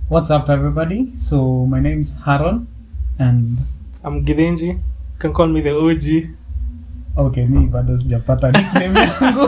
What's up, everybody? So my name's Haron, and I'm Githinji. You can call me the OG. Okay, me bado sijapata nickname yangu.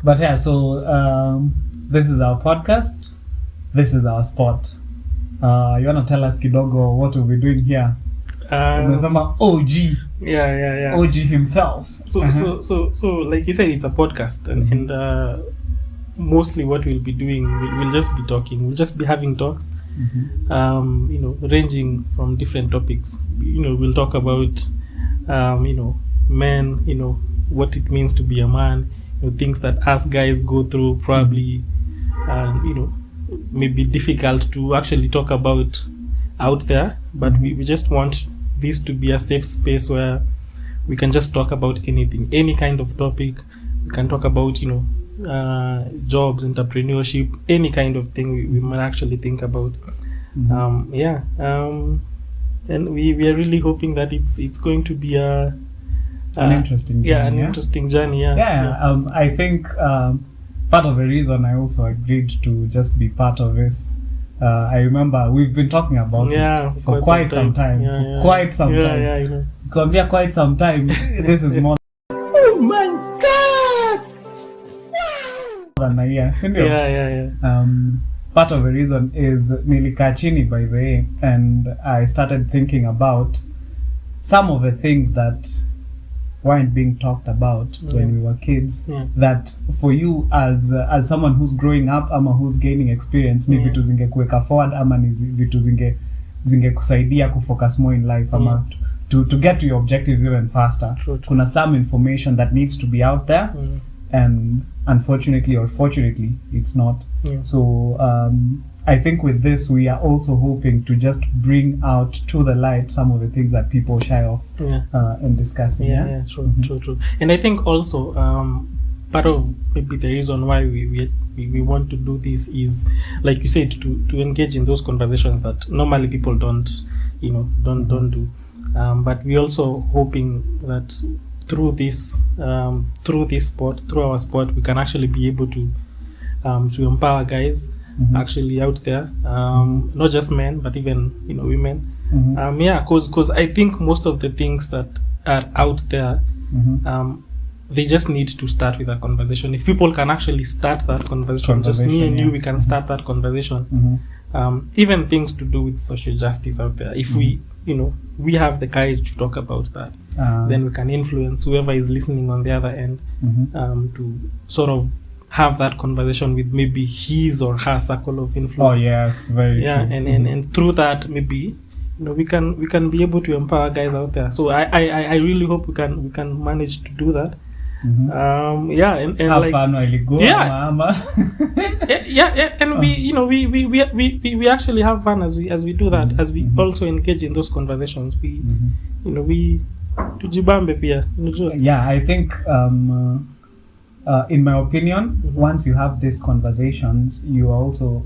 But yeah, so this is our podcast. This is our spot. You wanna tell us kidogo what we'll be doing here? Umesema OG. Yeah. OG himself. So like you said, it's a podcast, and mostly what we'll be doing, we'll just be talking. We'll just be having talks, ranging from different topics. We'll talk about, men, what it means to be a man, things that us guys go through, probably, maybe difficult to actually talk about out there, but we just want this to be a safe space where we can just talk about anything, any kind of topic. We can talk about, jobs, entrepreneurship, any kind of thing we might actually think about. And we are really hoping that it's going to be an interesting journey. Interesting journey. I think part of the reason I also agreed to just be part of this, I remember we've been talking about it for quite some time. Quite some time. Quite some time. This is more. Oh my God! Than a year. Part of the reason is nilikaa chini, by the way, and I started thinking about some of the things that weren't being talked about when we were kids, that for you as someone who's growing up ama who's gaining experience, ni vitu zingekuweka forward ama ni vitu zingekusaidia kufocus more in life ama to get to your objectives even faster. True. Kuna some information that needs to be out there, and unfortunately or fortunately it's not. So I think with this we are also hoping to just bring out to the light some of the things that people shy off in discussing. True. And I think also part of maybe the reason why we want to do this is, like you said, to engage in those conversations that normally people don't do. But we also hoping that through our sport, we can actually be able to empower guys actually out there, not just men, but even women. Because I think most of the things that are out there, they just need to start with a conversation. If people can actually start that conversation, just me and you, we can start that conversation. Even things to do with social justice out there. If we have the courage to talk about that, then we can influence whoever is listening on the other end to sort of have that conversation with maybe his or her circle of influence. Oh yes, very true. And through that maybe we can be able to empower guys out there. So I really hope we can manage to do that. And have fun while you go, mama. And we actually have fun as we do that, as we also engage in those conversations. We tujibambe pia. I think in my opinion, once you have these conversations, you also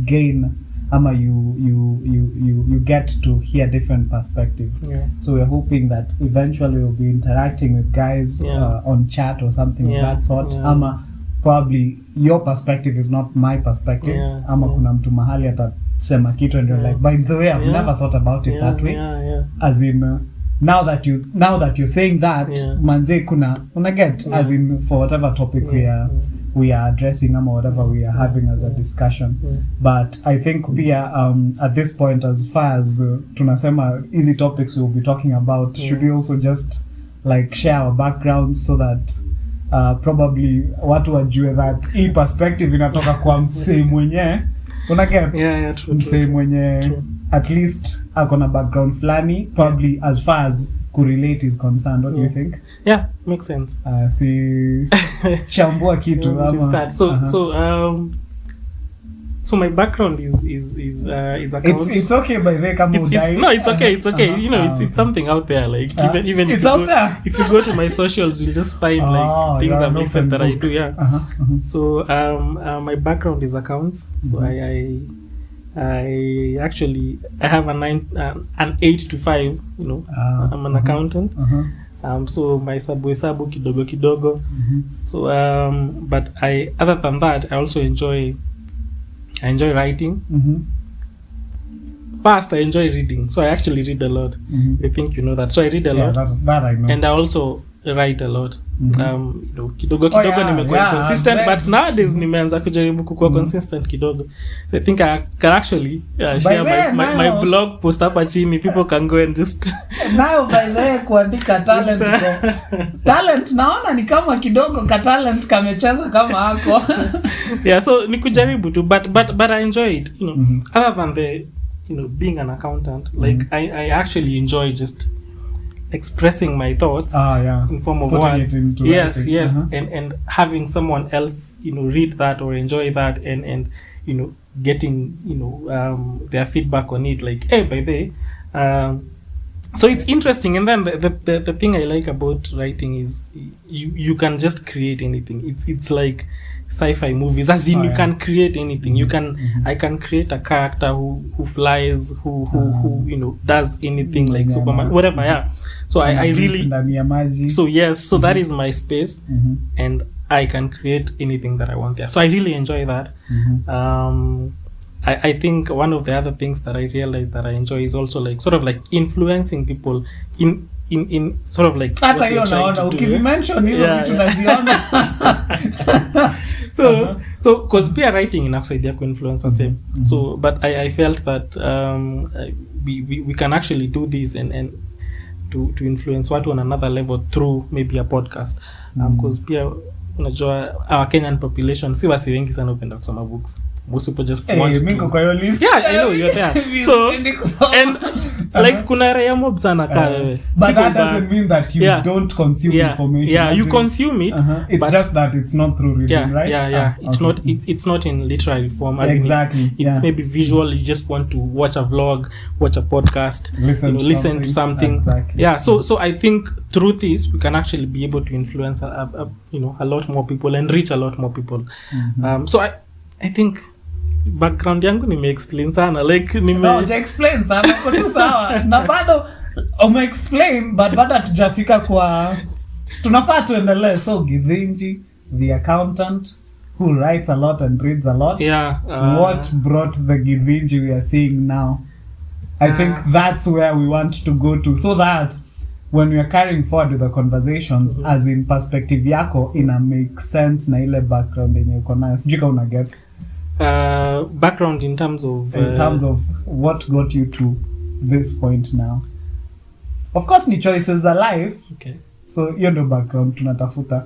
gain you get to hear different perspectives. So we're hoping that eventually we'll be interacting with guys on chat or something of that sort. Ama probably your perspective is not my perspective. Ama kuna mtu mahali atasema kitu and you're like, by the way, I've never thought about it that way. As in now that you're saying that, manze kuna get as in for whatever topic we are addressing or whatever we are having as a discussion. But I think pia at this point, as far as tunasema easy topics we'll be talking about, should we also just like share our backgrounds so that probably watu wajue that hii perspective inatoka kwa msee mwenye msee mwenye at least akona background flani, probably as far as correlate is concerned. What do you think? Makes sense. Si chambua kitu start. So my background is accounts. It's okay by the way, it's okay. It's something out there. Like even it's out there. If you go to my socials, you'll just find like things I've listed that I do. So my background is accounts. So I have an 8 to 5. I'm an accountant. So my hesabu kidogo. So but other than that, I also enjoy I enjoy writing. First, I enjoy reading, so I actually read a lot. I think you know that. So I read a lot, that I know. and I also write a lot. Kidogo nimekuwa inconsistent, but nowadays nimeanza kujaribu kukuwa consistent kidogo. So I think I can actually share my blog post hapa chini. People can go and just nayo by the way kuandika talent talent naona ni kama kidogo ka talent kamecheza kama hako. Yeah, so ni kujaribu tu, but I enjoy it, other than the being an accountant, like I actually enjoy just expressing my thoughts in form of words. Yes, and having someone else read that or enjoy that, and getting their feedback on it, like, hey, by the way, so it's interesting. And then the thing I like about writing is you can just create anything. It's like sci-fi movies, as in you can create anything. You can I can create a character who flies, who does anything, like Superman, whatever. So I really so that is my space, and I can create anything that I want there. So I really enjoy that. I think one of the other things that I realized that I enjoy is also like sort of like influencing people in sort of like hata hiyo naona ukizimention hizo vitu naziona. So cause pia writing inakusaidia ku influence wase. So but I felt that we can actually do this and to influence watu on another level through maybe a podcast, because pia unajua our Kenyan population si wasi wengi sana upenda kusoma books. Most people just want to kwa your list. Yeah, I know you're there. So and like kuna raya mob sana ka wewe. But that doesn't mean that you don't consume information. Yeah, you consume it. It's just that it's not through reading, right? Yeah. It's not in literary form, as exactly. It's maybe visual. You just want to watch a vlog, watch a podcast, listen to something. Exactly. Yeah, so I think through this we can actually be able to influence a lot more people and reach a lot more people. So I think background yangu explain sana, like explain sana kwa tu sawa na bado explain, but bado hatujafika kwa tunafaa tuendelee. So Githinji, the accountant who writes a lot and reads a lot, what brought the Githinji we are seeing now? I think that's where we want to go to, so that when we are carrying forward with the conversations, as in perspective yako ina make sense na ile background yenye uko nayo. Sijui kama una get background in terms of what got you to this point now. Of course ni choices za life. Okay. So hiyo ndio background tunatafuta.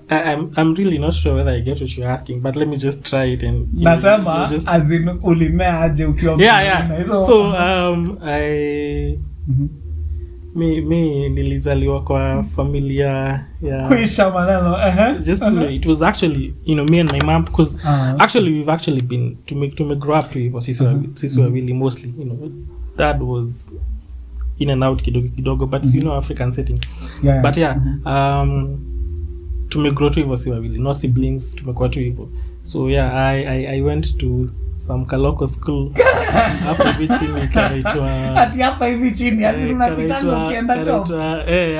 I'm really not sure whether I get what you're asking, but let me just try it and nasema as in ulimea aje ukiwa so I mi nilizaliwa kwa familia ya kuisha maneno just it was actually me and my mom, because actually we've actually been to make grow up to hivyo sisi wawili mostly, dad was in and out kidogo but African setting, but to make grow to hivyo sisi wawili, no siblings, tumekuwa tu hivyo. So I went to some kaloko school hapo chini kaitwa ati hapa hivi chini azini unapita ukienda job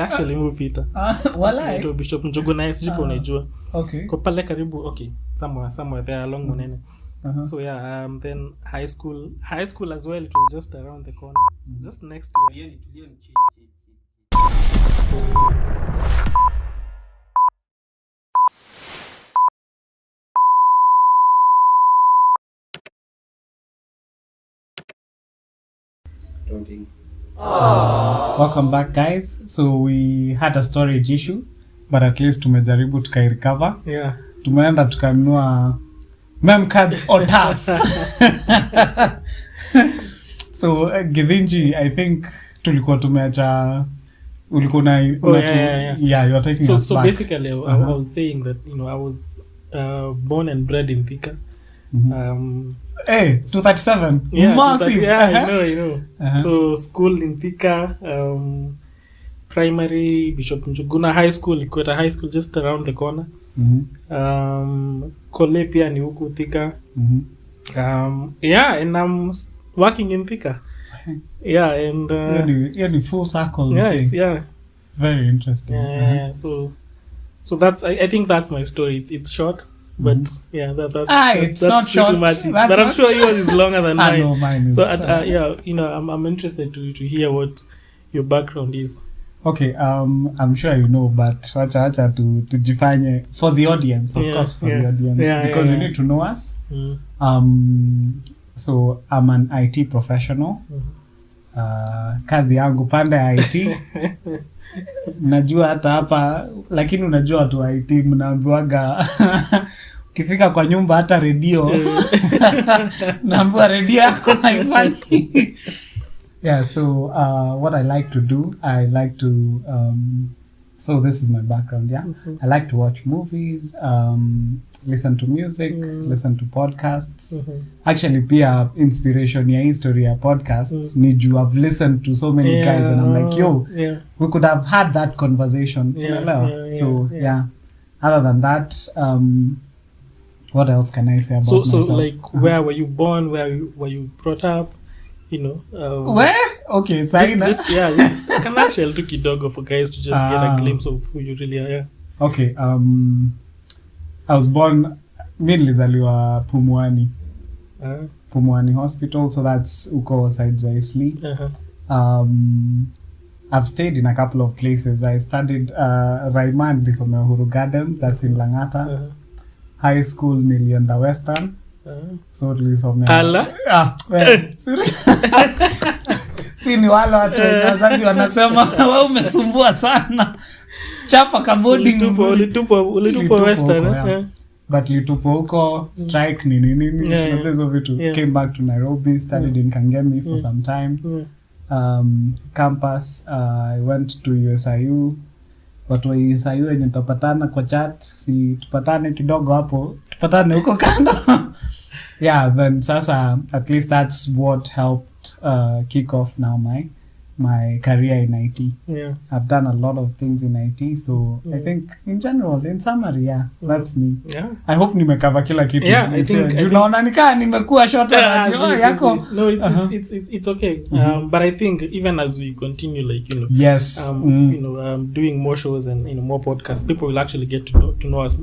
actually mpita wala to Bishop Njogo na sijui kama unajua. Okay, kwa pale karibu somewhere there along Munene. So then high school as well, it was just around the corner, just next year. Welcome back, guys. So we had a storage issue, but at least tumejaribu tukairecover. Tumeenda tukanunua mem cards or tasks. So Githinji, I think tulikuwa tumeacha ulikuwa na you are taking us so back. Basically I was saying that I was born and bred in Thika. 237. Massive. I know. So school in Thika, primary Bishop Njuguna High School, Ikweta High School just around the corner. Kole pia ni huku Thika. And I'm working in Thika. And the full circle. It's very interesting. So that's I think that's my story. It's short, but it's not pretty short. much. That's But I'm not sure yours is longer than mine. No, mine is. So I'm interested to hear what your background is. Okay, I'm sure you know, but wacha tujifanye for the audience, of course, for the audience, because you need to know us. So I'm an IT professional. Kazi yangu pande ya IT. Najua hata hapa, lakini unajua watu wa IT mnaambiwaga ukifika kwa nyumba hata redio naambiwa redio yako haifanyi. Yeah, so what I like to do, so this is my background, yeah. I like to watch movies, listen to music, listen to podcasts. Actually, pia inspiration ya history ya podcasts, I've listened to so many guys and I'm like, we could have had that conversation. Other than that, what else can I say about myself? So like, where were you born? Where were you brought up? Where? Okay, just commercial tu kidogo for guys to just get a glimpse of who you really are. Okay, I was born, nilizaliwa Pumwani Hospital, so that's uko sides za Isli. I've stayed in a couple of places. I studied Raiman Lisomea Uhuru Gardens, that's in Langata. High school nilienda Western. So tulisomea si ni wale watu wazazi wanasema wewe umesumbua sana, chapa kabodi ulitupo Western, but litupo huko strike nini hizo vitu. Came back to Nairobi, studied in Kangemi for some time. Campus, I went to USIU. Watu wa USIU wenye tutapatana kwa chat, si tupatane kidogo hapo, tupatane huko kando. Yeah, then sasa at least that's what helped kick off now my career in IT. I've done a lot of things in IT, so I think in general, in summary, that's me. I hope nimecover kila kitu. I think unaona nikaa nimekuwa short yako. No, it's okay. But I think even as we continue, like, doing more shows and more podcasts, people will actually get to know us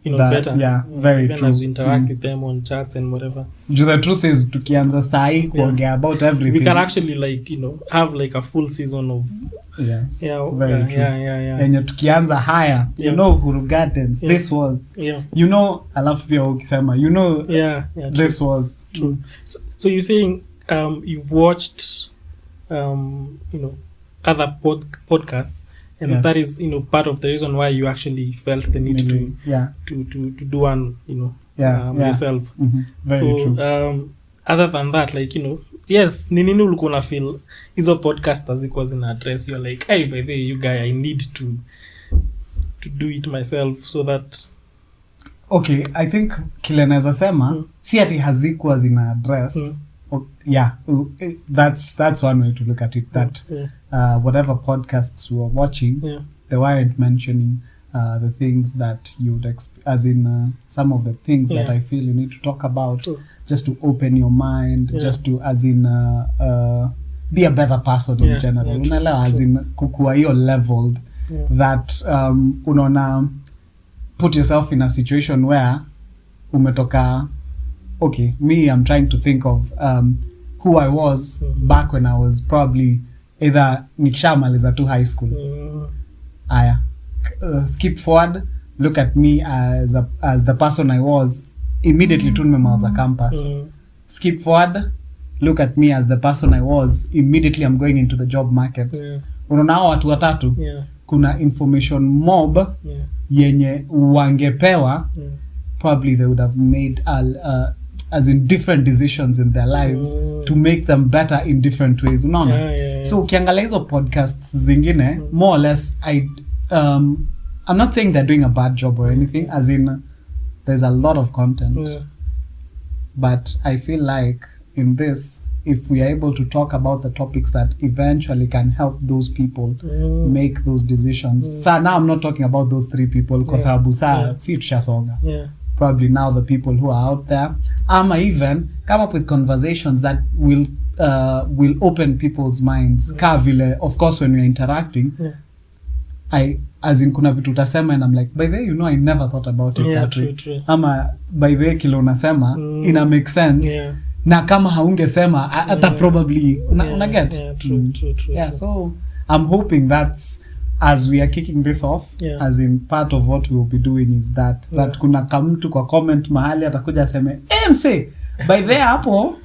better. Yeah, very even true. As we interact with them on chats and whatever. The truth is, tukianza sahi kuongea about everything, we can actually have like a full season of very true. Yenye tukianza haya, Uhuru Gardens, this was, alafu pia ukisema, this true. Was true. So you're saying you've watched other podcasts, and that is part of the reason why you actually felt the need to do one yourself. Very true. Other than that, yes, ni nini ulikuwa na feel hizo podcast hazikuwa zina address, you're like, hey, by the way, you guy, I need to do it myself so that. Okay, I think kile naweza sema si ati hazikuwa zina address. That's one way to look at it, that whatever podcasts we were watching, they weren't mentioning the things that you would as in some of the things that I feel you need to talk about, just to open your mind, just to as in be a better person in general. Unaelewa, as in kukua hiyo leveled, that unaona, put yourself in a situation where umetoka. Okay, me, I'm trying to think of who I was back when I was probably either nikishamaliza tu high school. Skip forward, look at me as the person I was immediately to nimemaliza campus. Skip forward, look at me as the person I was immediately I'm going into the job market. Unaona watu watatu, kuna information mob yenye wangepewa, probably they would have made as in different decisions in their lives to make them better in different ways, unaona. So ukiangalia hizo podcasts zingine, more or less, I'm not saying they're doing a bad job or anything, as in there's a lot of content, but I feel like in this, if we are able to talk about the topics that eventually can help those people make those decisions. So now I'm not talking about those three people, because si tushasonga. Probably now the people who are out there, ama even come up with conversations that will open people's minds. Ka vile, of course, when we're interacting, as in kuna vitu utasema and I'm like, by the way, you know, I never thought about it that way. True. Ama by the way kile unasema ina make sense. Na kama haungesema hata probably una get. True. So I'm hoping that as we are kicking this off, as in part of what we will be doing is that kuna kamtu kwa comment mahali atakuja aseme MC by the hapo,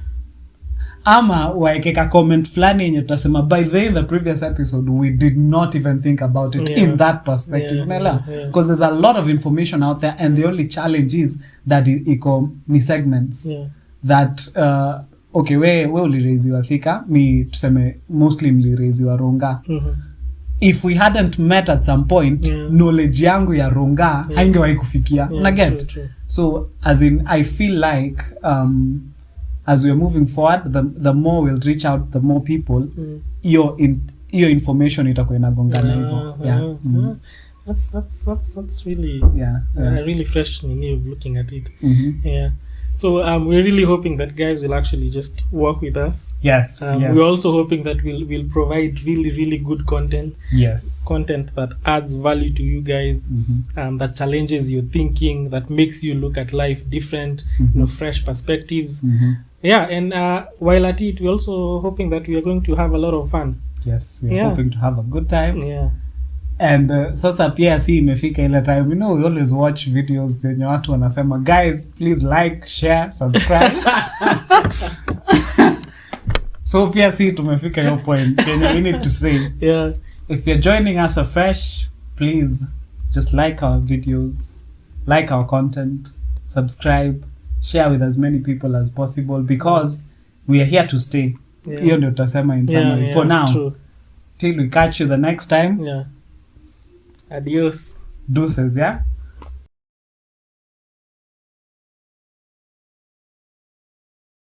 ama waekeka comment flani yenye tutasema by the previous episode we did not even think about it in that perspective. Because there's a lot of information out there and the only challenge is that iko ni segments that okay, we ulireziwa Thika, mi tuseme mostly nilireziwa Ronga. If we hadn't met at some point, knowledge yangu ya Ronga haingewahi kufikia. True. So as in I feel like as we are moving forward, the more we'll reach out, the more people your information itakuwa inagongana hivyo. That's really really fresh new looking at it. So we're really hoping that guys will actually just work with us. Yes. We're also hoping that we'll provide really good content. Yes. Content that adds value to you guys, that challenges your thinking, that makes you look at life different, you know, fresh perspectives. And while at it, we're also hoping that we are going to have a lot of fun. Yes, we are hoping to have a good time. And sasa pia si imefika ile time, you know, we always watch videos zenye watu wanasema guys please like, share, subscribe. So pia si tumefika hiyo point yenye we need to say if you're joining us afresh, please just like our videos, like our content, subscribe, share with as many people as possible because we are here to stay. Hiyo ndio tutasema in summary for now. Till we catch you the next time. Adios. Deuces,